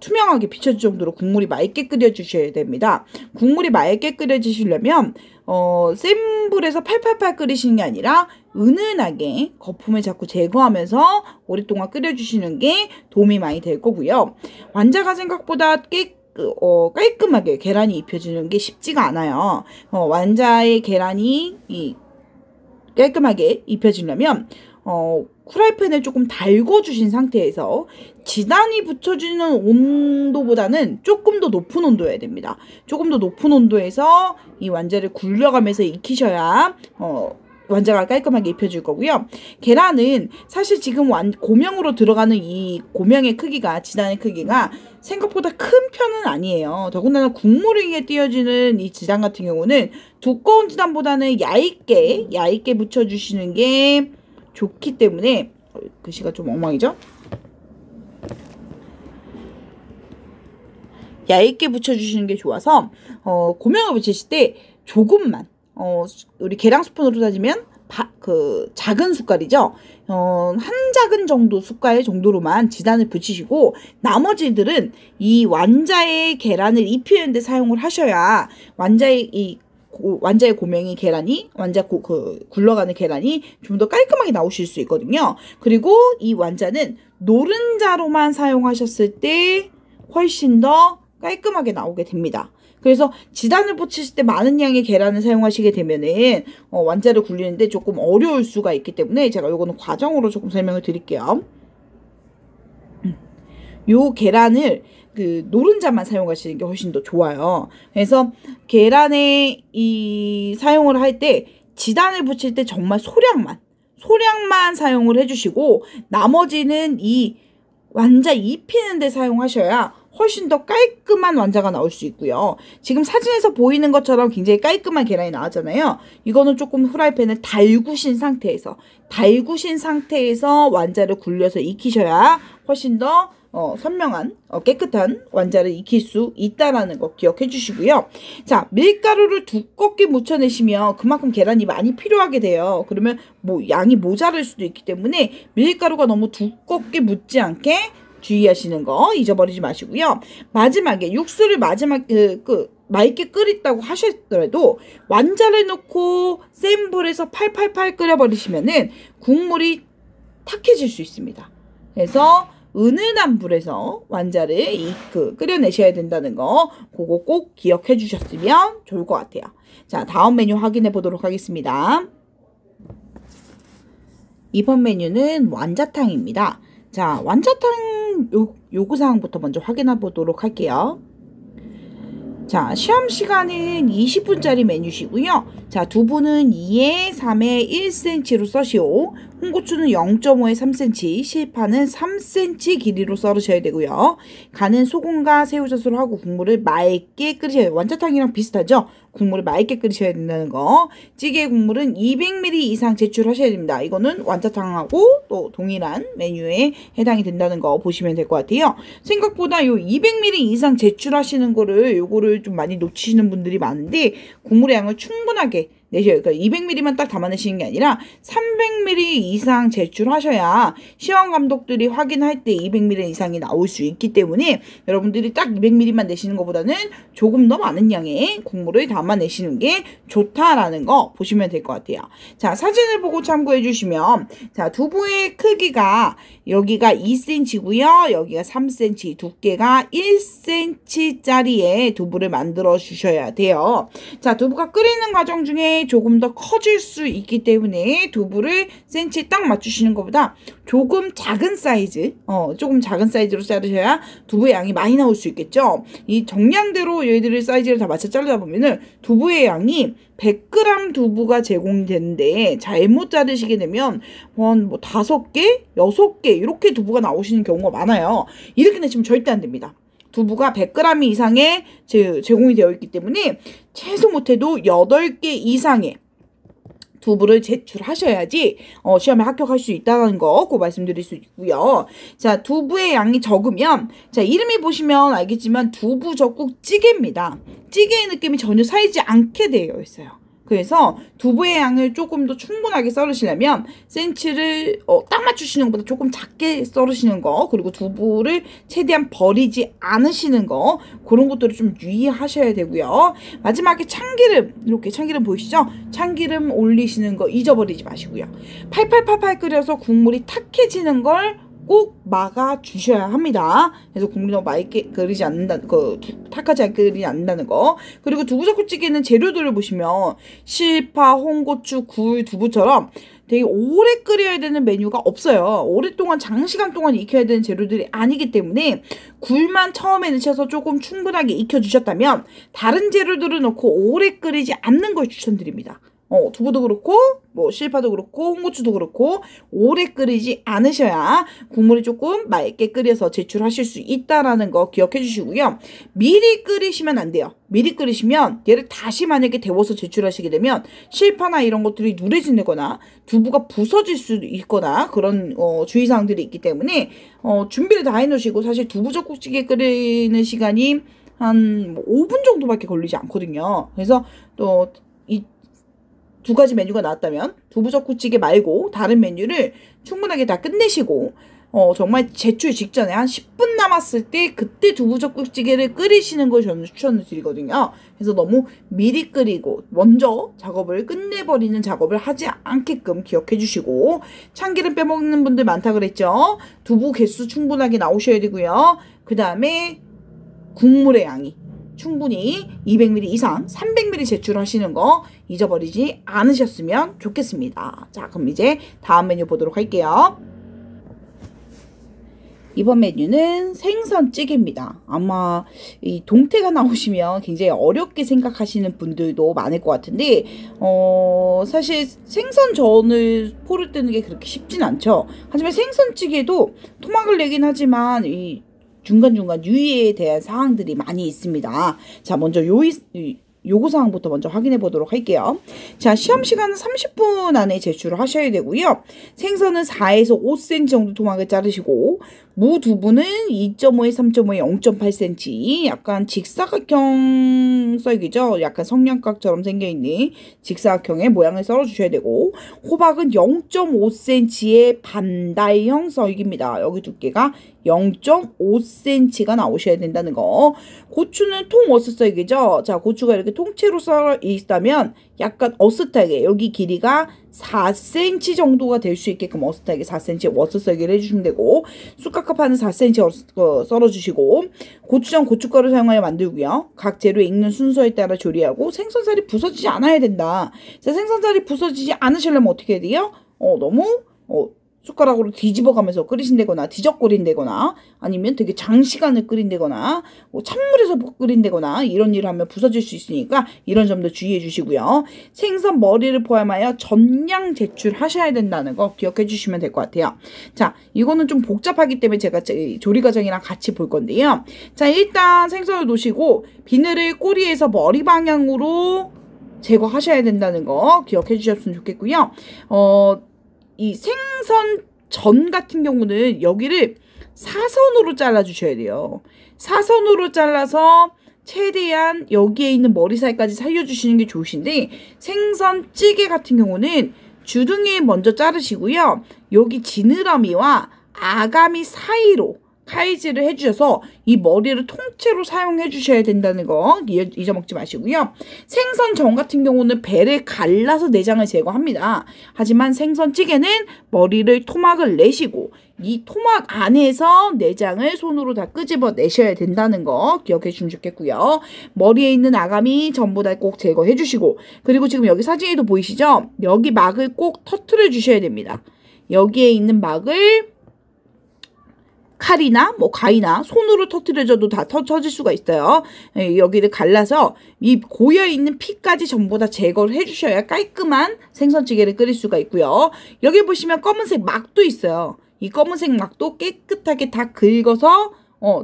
투명하게 비춰질 정도로 국물이 맑게 끓여주셔야 됩니다. 국물이 맑게 끓여주시려면 센 불에서 팔팔팔 끓이시는 게 아니라 은은하게 거품을 자꾸 제거하면서 오랫동안 끓여주시는 게 도움이 많이 될 거고요. 완자가 생각보다 깔끔하게 계란이 입혀지는 게 쉽지가 않아요. 완자의 계란이 깔끔하게 입혀지려면 후라이팬을 조금 달궈주신 상태에서 지단이 붙여지는 온도보다는 조금 더 높은 온도여야 됩니다. 조금 더 높은 온도에서 이 완자를 굴려가면서 익히셔야 완자가 깔끔하게 입혀질 거고요. 계란은 사실 지금 고명으로 들어가는 이 고명의 크기가, 지단의 크기가 생각보다 큰 편은 아니에요. 더군다나 국물 위에 띄어지는 이 지단 같은 경우는 두꺼운 지단보다는 얇게 붙여주시는 게 좋기 때문에, 글씨가 좀 엉망이죠? 얇게 붙여주시는 게 좋아서 고명을 붙이실 때 조금만, 우리 계량 스푼으로 따지면 작은 숟갈이죠. 한 작은 정도 숟갈 정도로만 지단을 붙이시고, 나머지들은 이 완자의 계란을 입히는 데 사용을 하셔야 완자의 고명이 계란이, 굴러가는 계란이 좀 더 깔끔하게 나오실 수 있거든요. 그리고 이 완자는 노른자로만 사용하셨을 때 훨씬 더 깔끔하게 나오게 됩니다. 그래서 지단을 붙이실 때 많은 양의 계란을 사용하시게 되면은 완자를 굴리는데 조금 어려울 수가 있기 때문에 제가 요거는 과정으로 조금 설명을 드릴게요. 요 계란을 노른자만 사용하시는 게 훨씬 더 좋아요. 그래서 계란에 사용을 할 때 지단을 붙일 때 정말 소량만 사용을 해주시고, 나머지는 이 완자 입히는 데 사용하셔야 훨씬 더 깔끔한 완자가 나올 수 있고요. 지금 사진에서 보이는 것처럼 굉장히 깔끔한 계란이 나왔잖아요. 이거는 조금 후라이팬을 달구신 상태에서 완자를 굴려서 익히셔야 훨씬 더 선명한 깨끗한 완자를 익힐 수 있다라는 거 기억해 주시고요. 자, 밀가루를 두껍게 묻혀내시면 그만큼 계란이 많이 필요하게 돼요. 그러면 양이 모자랄 수도 있기 때문에 밀가루가 너무 두껍게 묻지 않게 주의하시는 거 잊어버리지 마시고요. 마지막에 육수를 맑게 끓였다고 하셨더라도 완자를 넣고 센 불에서 팔팔팔 끓여버리시면은 국물이 탁해질 수 있습니다. 그래서 은은한 불에서 완자를 끓여내셔야 된다는 거, 그거 꼭 기억해 주셨으면 좋을 것 같아요. 자, 다음 메뉴 확인해 보도록 하겠습니다. 이번 메뉴는 완자탕입니다. 자, 완자탕 요구사항부터 먼저 확인해 보도록 할게요. 자, 시험 시간은 20분짜리 메뉴시고요. 자, 두부는 2에 3에 1cm로 써시오. 홍고추는 0.5에 3cm, 실파는 3cm 길이로 썰으셔야 되고요. 간은 소금과 새우젓으로 하고 국물을 맑게 끓이셔야 돼요. 완자탕이랑 비슷하죠? 국물을 맑게 끓이셔야 된다는 거. 찌개 국물은 200ml 이상 제출하셔야 됩니다. 이거는 완자탕하고 또 동일한 메뉴에 해당이 된다는 거 보시면 될 것 같아요. 생각보다 요 200ml 이상 제출하시는 요거를 좀 많이 놓치시는 분들이 많은데, 국물의 양을 충분하게 내셔요. 그러니까 200ml만 딱 담아내시는 게 아니라 300ml 이상 제출하셔야 시험 감독들이 확인할 때 200ml 이상이 나올 수 있기 때문에, 여러분들이 딱 200ml만 내시는 것보다는 조금 더 많은 양의 국물을 담아내시는 게 좋다라는 거 보시면 될 것 같아요. 자, 사진을 보고 참고해 주시면, 자, 두부의 크기가 여기가 2cm고요. 여기가 3cm, 두께가 1cm짜리의 두부를 만들어 주셔야 돼요. 자, 두부가 끓이는 과정 중에 조금 더 커질 수 있기 때문에 두부를 센치에 딱 맞추시는 것보다 조금 작은 사이즈로 자르셔야 두부의 양이 많이 나올 수 있겠죠. 이 정량대로 얘들을 사이즈를 다 맞춰 자르다 보면은 두부의 양이 100g 두부가 제공이 되는데, 잘못 자르시게 되면 5개, 6개 이렇게 두부가 나오시는 경우가 많아요. 이렇게 내시면 절대 안 됩니다. 두부가 100g 이상의 제공이 되어 있기 때문에 최소 못해도 8개 이상의 두부를 제출하셔야지 시험에 합격할 수 있다는 거 꼭 말씀드릴 수 있고요. 자, 두부의 양이 적으면, 자, 이름이 보시면 알겠지만 두부젓국찌개입니다. 찌개의 느낌이 전혀 살지 않게 되어 있어요. 그래서 두부의 양을 조금 더 충분하게 썰으시려면 센치를 딱 맞추시는 것보다 조금 작게 썰으시는 거, 그리고 두부를 최대한 버리지 않으시는 거, 그런 것들을 좀 유의하셔야 되고요. 마지막에 참기름, 이렇게 참기름 보이시죠? 참기름 올리시는 거 잊어버리지 마시고요. 팔팔팔팔 끓여서 국물이 탁해지는 걸 꼭 막아 주셔야 합니다. 그래서 국물이 너무 맑게 끓이지 않는다는 탁하지 않게 끓이지 않는다는 거. 그리고 두부젓국찌개는 재료들을 보시면 실파, 홍고추, 굴, 두부처럼 되게 오래 끓여야 되는 메뉴가 없어요. 오랫동안 장시간 동안 익혀야 되는 재료들이 아니기 때문에 굴만 처음에 넣으셔서 조금 충분하게 익혀주셨다면 다른 재료들을 넣고 오래 끓이지 않는 걸 추천드립니다. 두부도 그렇고 뭐 실파도 그렇고 홍고추도 그렇고 오래 끓이지 않으셔야 국물이 조금 맑게 끓여서 제출하실 수 있다라는 거 기억해 주시고요. 미리 끓이시면 안 돼요. 미리 끓이시면 얘를 다시 만약에 데워서 제출하시게 되면 실파나 이런 것들이 누래지거나 두부가 부서질 수 있거나 그런 주의사항들이 있기 때문에 준비를 다 해놓으시고, 사실 두부젓국찌개 끓이는 시간이 한 5분 정도밖에 걸리지 않거든요. 그래서 또 이 두 가지 메뉴가 나왔다면 두부젓국찌개 말고 다른 메뉴를 충분하게 다 끝내시고 정말 제출 직전에 한 10분 남았을 때 그때 두부젓국찌개를 끓이시는 걸 저는 추천을 드리거든요. 그래서 너무 미리 끓이고 먼저 작업을 끝내버리는 작업을 하지 않게끔 기억해 주시고, 참기름 빼먹는 분들 많다 그랬죠. 두부 개수 충분하게 나오셔야 되고요. 그 다음에 국물의 양이 충분히 200ml 이상 300ml 제출하시는 거 잊어버리지 않으셨으면 좋겠습니다. 자, 그럼 이제 다음 메뉴 보도록 할게요. 이번 메뉴는 생선찌개입니다. 아마 이 동태가 나오시면 굉장히 어렵게 생각하시는 분들도 많을 것 같은데 사실 생선전을 포를 뜨는 게 그렇게 쉽진 않죠. 하지만 생선찌개도 토막을 내긴 하지만 이 중간중간 유의에 대한 사항들이 많이 있습니다. 자, 먼저 요구사항부터 먼저 확인해 보도록 할게요. 자, 시험 시간은 30분 안에 제출을 하셔야 되고요. 생선은 4에서 5cm 정도 토막을 자르시고, 무 두부는 2.5에 3.5에 0.8cm, 약간 직사각형 썰기죠. 약간 성냥각처럼 생겨있는 직사각형의 모양을 썰어주셔야 되고, 호박은 0.5cm의 반달형 썰기입니다. 여기 두께가 0.5cm가 나오셔야 된다는 거. 고추는 통어슷 썰기죠. 자, 고추가 이렇게 통째로 썰어 있다면 약간 어슷하게, 여기 길이가 4cm 정도가 될 수 있게끔 어슷하게 4cm 어슷 썰기를 해주시면 되고, 쑥갓갓 하는 4cm 썰어주시고, 고추장 고춧가루 사용하여 만들고요. 각 재료 익는 순서에 따라 조리하고, 생선살이 부서지지 않아야 된다. 자, 생선살이 부서지지 않으시려면 어떻게 해야 돼요? 너무 숟가락으로 뒤집어가면서 끓이신다거나 뒤적거린다거나 아니면 되게 장시간을 끓인다거나 찬물에서 끓인다거나 이런 일을 하면 부서질 수 있으니까 이런 점도 주의해 주시고요. 생선 머리를 포함하여 전량 제출하셔야 된다는 거 기억해 주시면 될 것 같아요. 자, 이거는 좀 복잡하기 때문에 제가 조리 과정이랑 같이 볼 건데요. 자, 일단 생선을 놓으시고 비늘을 꼬리에서 머리 방향으로 제거하셔야 된다는 거 기억해 주셨으면 좋겠고요. 이 생선전 같은 경우는 여기를 사선으로 잘라주셔야 돼요. 사선으로 잘라서 최대한 여기에 있는 머리살까지 살려주시는 게 좋으신데, 생선찌개 같은 경우는 주둥이 먼저 자르시고요. 여기 지느러미와 아가미 사이로 칼질을 해주셔서 이 머리를 통째로 사용해 주셔야 된다는 거 잊어먹지 마시고요. 생선전 같은 경우는 배를 갈라서 내장을 제거합니다. 하지만 생선찌개는 머리를 토막을 내시고 이 토막 안에서 내장을 손으로 다 끄집어 내셔야 된다는 거 기억해 주시면 좋겠고요. 머리에 있는 아가미 전부 다 꼭 제거해 주시고, 그리고 지금 여기 사진에도 보이시죠? 여기 막을 꼭 터트려 주셔야 됩니다. 여기에 있는 막을 칼이나 뭐 가위나 손으로 터트려줘도 다 터질 수가 있어요. 여기를 갈라서 이 고여있는 피까지 전부 다 제거를 해주셔야 깔끔한 생선찌개를 끓일 수가 있고요. 여기 보시면 검은색 막도 있어요. 이 검은색 막도 깨끗하게 다 긁어서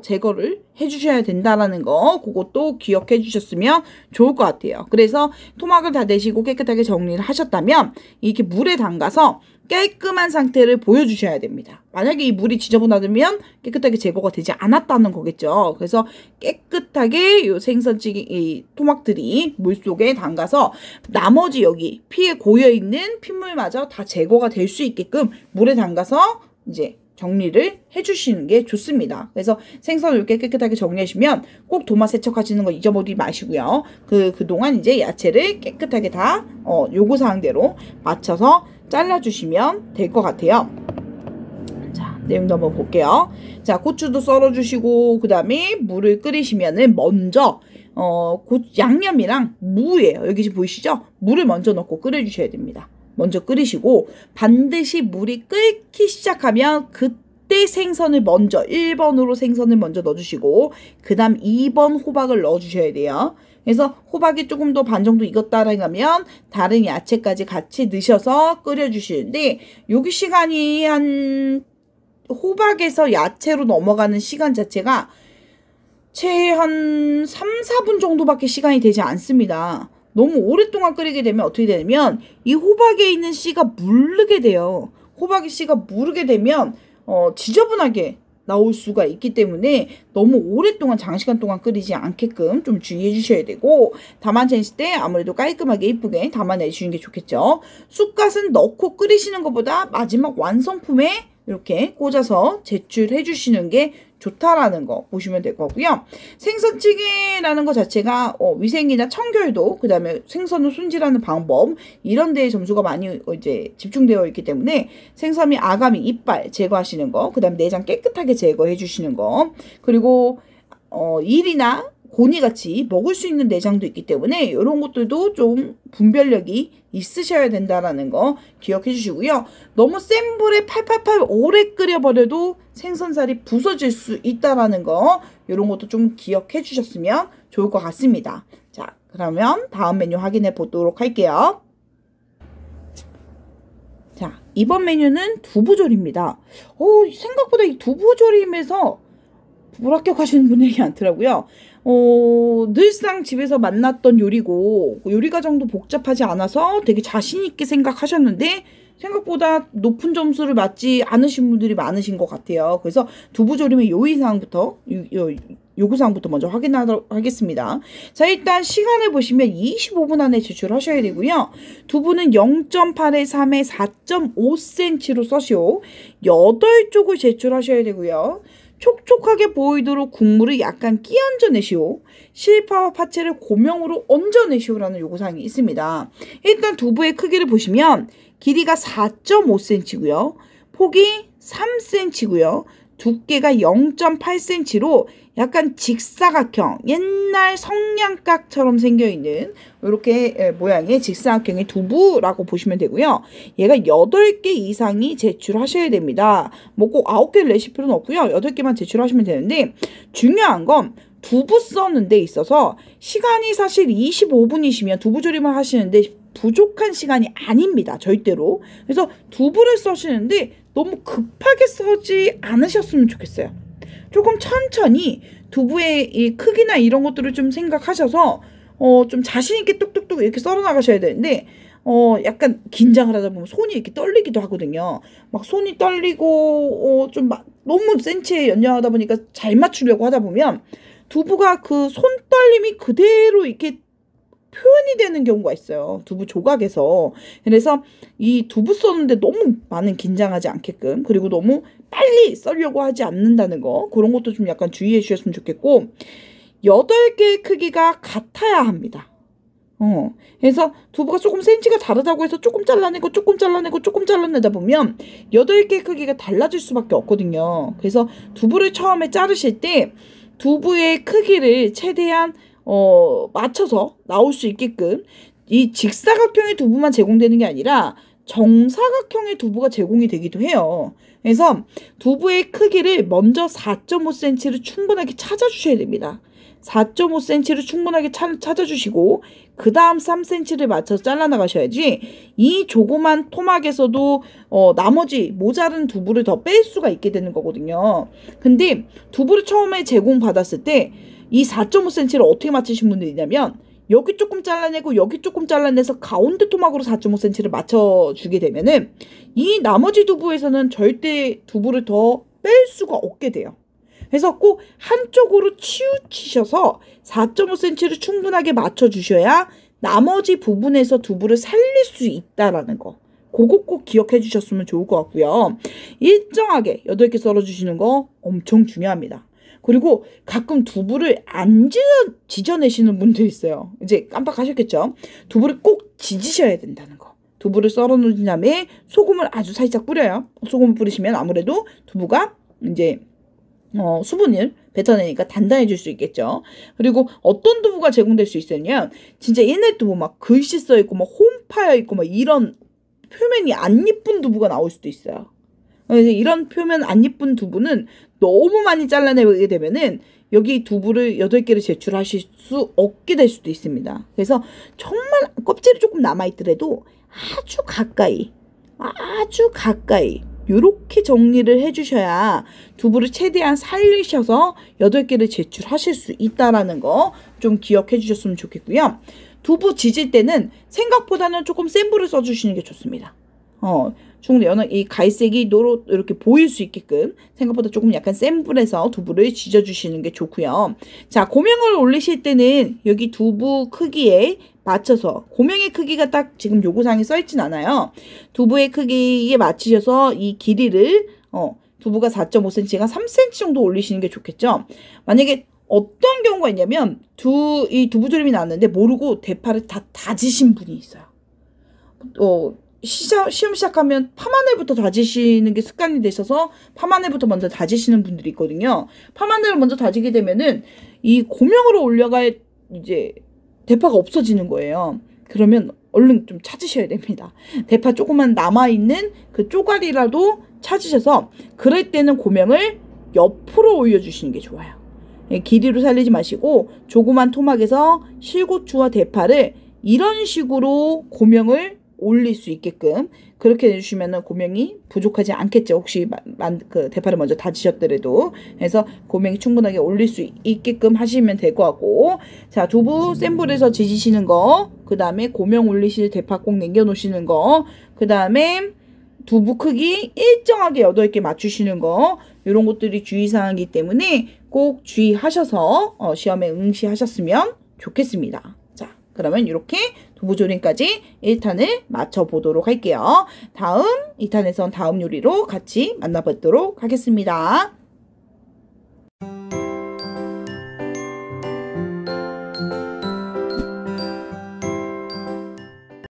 제거를 해주셔야 된다라는 거 그것도 기억해 주셨으면 좋을 것 같아요. 그래서 토막을 다 내시고 깨끗하게 정리를 하셨다면 이렇게 물에 담가서 깔끔한 상태를 보여주셔야 됩니다. 만약에 이 물이 지저분하다면 깨끗하게 제거가 되지 않았다는 거겠죠. 그래서 깨끗하게 요 생선찌개 이 토막들이 물속에 담가서 나머지 여기 피에 고여있는 핏물마저 다 제거가 될 수 있게끔 물에 담가서 이제 정리를 해주시는 게 좋습니다. 그래서 생선을 이렇게 깨끗하게 정리하시면 꼭 도마 세척하시는 거 잊어버리지 마시고요. 그동안 이제 야채를 깨끗하게 다 요구사항대로 맞춰서 잘라주시면 될 것 같아요. 자, 내용도 한번 볼게요. 자, 고추도 썰어주시고 그 다음에 물을 끓이시면은 먼저 양념이랑 무예요. 여기 보이시죠? 물을 먼저 넣고 끓여주셔야 됩니다. 먼저 끓이시고 반드시 물이 끓기 시작하면 그때 생선을 먼저 1번으로 생선을 먼저 넣어주시고 그 다음 2번 호박을 넣어주셔야 돼요. 그래서 호박이 조금 더 반 정도 익었다라면 다른 야채까지 같이 넣으셔서 끓여주시는데 여기 시간이 한 호박에서 야채로 넘어가는 시간 자체가 채 한 3, 4분 정도밖에 시간이 되지 않습니다. 너무 오랫동안 끓이게 되면 어떻게 되냐면 이 호박에 있는 씨가 무르게 돼요. 호박의 씨가 무르게 되면 지저분하게 나올 수가 있기 때문에 너무 오랫동안 장시간 동안 끓이지 않게끔 좀 주의해 주셔야 되고 담아내실 때 아무래도 깔끔하게 이쁘게 담아내 주시는 게 좋겠죠. 쑥갓은 넣고 끓이시는 것보다 마지막 완성품에 이렇게 꽂아서 제출해 주시는 게 좋다라는 거 보시면 될 거고요. 생선찌개라는 것 자체가 위생이나 청결도 그 다음에 생선을 손질하는 방법 이런 데에 점수가 많이 이제 집중되어 있기 때문에 생선이 아가미 이빨 제거하시는 거 그 다음에 내장 깨끗하게 제거해 주시는 거 그리고 일이나 고니같이 먹을 수 있는 내장도 있기 때문에 이런 것들도 좀 분별력이 있으셔야 된다라는 거 기억해 주시고요. 너무 센 불에 팔팔팔 오래 끓여버려도 생선살이 부서질 수 있다라는 거 이런 것도 좀 기억해 주셨으면 좋을 것 같습니다. 자, 그러면 다음 메뉴 확인해 보도록 할게요. 자, 이번 메뉴는 두부조림입니다. 생각보다 이 두부조림에서 불합격하시는 분들이 많더라고요. 늘상 집에서 만났던 요리고 요리 과정도 복잡하지 않아서 되게 자신 있게 생각하셨는데 생각보다 높은 점수를 맞지 않으신 분들이 많으신 것 같아요. 그래서 두부조림의 요구사항부터 먼저 확인하도록 하겠습니다. 자, 일단 시간을 보시면 25분 안에 제출하셔야 되고요. 두부는 0.8에 3에 4.5cm로 써시오. 8쪽을 제출하셔야 되고요. 촉촉하게 보이도록 국물을 약간 끼얹어 내시오. 실파와 파채를 고명으로 얹어 내시오라는 요구사항이 있습니다. 일단 두부의 크기를 보시면 길이가 4.5cm고요. 폭이 3cm고요. 두께가 0.8cm로 약간 직사각형, 옛날 성냥깍처럼 생겨있는 이렇게 모양의 직사각형의 두부라고 보시면 되고요. 얘가 8개 이상이 제출하셔야 됩니다. 뭐 꼭 9개를 내실 필요는 없고요. 8개만 제출하시면 되는데 중요한 건 두부 써는 데 있어서 시간이 사실 25분이시면 두부조림을 하시는데 부족한 시간이 아닙니다. 절대로. 그래서 두부를 써시는데 너무 급하게 써지 않으셨으면 좋겠어요. 조금 천천히 두부의 이 크기나 이런 것들을 좀 생각하셔서 좀 자신있게 뚝뚝뚝 이렇게 썰어 나가셔야 되는데 약간 긴장을 하다 보면 손이 이렇게 떨리기도 하거든요. 막 손이 떨리고 좀 너무 센치에 연연하다 보니까 잘 맞추려고 하다 보면 두부가 그 손 떨림이 그대로 이렇게 표현이 되는 경우가 있어요. 두부 조각에서. 그래서 이 두부 써는데 너무 많은 긴장하지 않게끔 그리고 너무 빨리 썰려고 하지 않는다는 거 그런 것도 좀 약간 주의해 주셨으면 좋겠고 8개의 크기가 같아야 합니다. 그래서 두부가 조금 센치가 다르다고 해서 조금 잘라내고 조금 잘라내고 조금 잘라내다 보면 8개의 크기가 달라질 수밖에 없거든요. 그래서 두부를 처음에 자르실 때 두부의 크기를 최대한 맞춰서 나올 수 있게끔 이 직사각형의 두부만 제공되는 게 아니라 정사각형의 두부가 제공이 되기도 해요. 그래서 두부의 크기를 먼저 4.5cm를 충분하게 찾아주셔야 됩니다. 4.5cm를 충분하게 찾아주시고 그 다음 3cm를 맞춰서 잘라나가셔야지 이 조그만 토막에서도 나머지 모자른 두부를 더 뺄 수가 있게 되는 거거든요. 근데 두부를 처음에 제공받았을 때 이 4.5cm를 어떻게 맞추신 분들이 있냐면 여기 조금 잘라내고 여기 조금 잘라내서 가운데 토막으로 4.5cm를 맞춰주게 되면은 이 나머지 두부에서는 절대 두부를 더 뺄 수가 없게 돼요. 그래서 꼭 한쪽으로 치우치셔서 4.5cm를 충분하게 맞춰주셔야 나머지 부분에서 두부를 살릴 수 있다라는 거. 그거 꼭 기억해 주셨으면 좋을 것 같고요. 일정하게 8개 썰어주시는 거 엄청 중요합니다. 그리고 가끔 두부를 안 지져내시는 분들이 있어요. 이제 깜빡하셨겠죠? 두부를 꼭 지지셔야 된다는 거. 두부를 썰어 놓은 다음에 소금을 아주 살짝 뿌려요. 소금을 뿌리시면 아무래도 두부가 이제 수분을 뱉어내니까 단단해질 수 있겠죠. 그리고 어떤 두부가 제공될 수 있으면 진짜 옛날 두부 막 글씨 써있고 막 홈 파여있고 막 이런 표면이 안 예쁜 두부가 나올 수도 있어요. 그래서 이런 표면 안 예쁜 두부는 너무 많이 잘라내게 되면은 여기 두부를 8개를 제출하실 수 없게 될 수도 있습니다. 그래서 정말 껍질이 조금 남아있더라도 아주 가까이 요렇게 정리를 해주셔야 두부를 최대한 살리셔서 8개를 제출하실 수 있다라는 거 좀 기억해 주셨으면 좋겠고요. 두부 지질 때는 생각보다는 조금 센 불을 써주시는 게 좋습니다. 이 갈색이 노릇 이렇게 보일 수 있게끔 생각보다 조금 약간 센 불에서 두부를 지져주시는 게 좋고요. 자, 고명을 올리실 때는 여기 두부 크기에 맞춰서 고명의 크기가 딱 지금 요구사항에 써있진 않아요. 두부의 크기에 맞추셔서 이 길이를 두부가 4.5cm가 3cm 정도 올리시는 게 좋겠죠. 만약에 어떤 경우가 있냐면 이 두부조림이 나왔는데 모르고 대파를 다 다지신 분이 있어요. 시험 시작하면 파마늘부터 다지시는 게 습관이 되셔서 파마늘부터 먼저 다지시는 분들이 있거든요. 파마늘을 먼저 다지게 되면은 이 고명으로 올려갈 이제 대파가 없어지는 거예요. 그러면 얼른 좀 찾으셔야 됩니다. 대파 조금만 남아있는 그 쪼가리라도 찾으셔서 그럴 때는 고명을 옆으로 올려주시는 게 좋아요. 길이로 살리지 마시고 조그만 토막에서 실고추와 대파를 이런 식으로 고명을 올릴 수 있게끔 그렇게 해주시면 고명이 부족하지 않겠죠. 혹시 그 대파를 먼저 다지셨더라도. 그래서 고명이 충분하게 올릴 수 있게끔 하시면 될 것 같고, 자, 두부 센 불에서 지지시는 거, 그 다음에 고명 올리실 대파 꼭 남겨놓으시는 거, 그 다음에 두부 크기 일정하게 8개 맞추시는 거, 이런 것들이 주의사항이기 때문에 꼭 주의하셔서 시험에 응시하셨으면 좋겠습니다. 자, 그러면 이렇게 두부조림까지 1탄을 마쳐보도록 할게요. 다음 2탄에선 다음 요리로 같이 만나보도록 하겠습니다.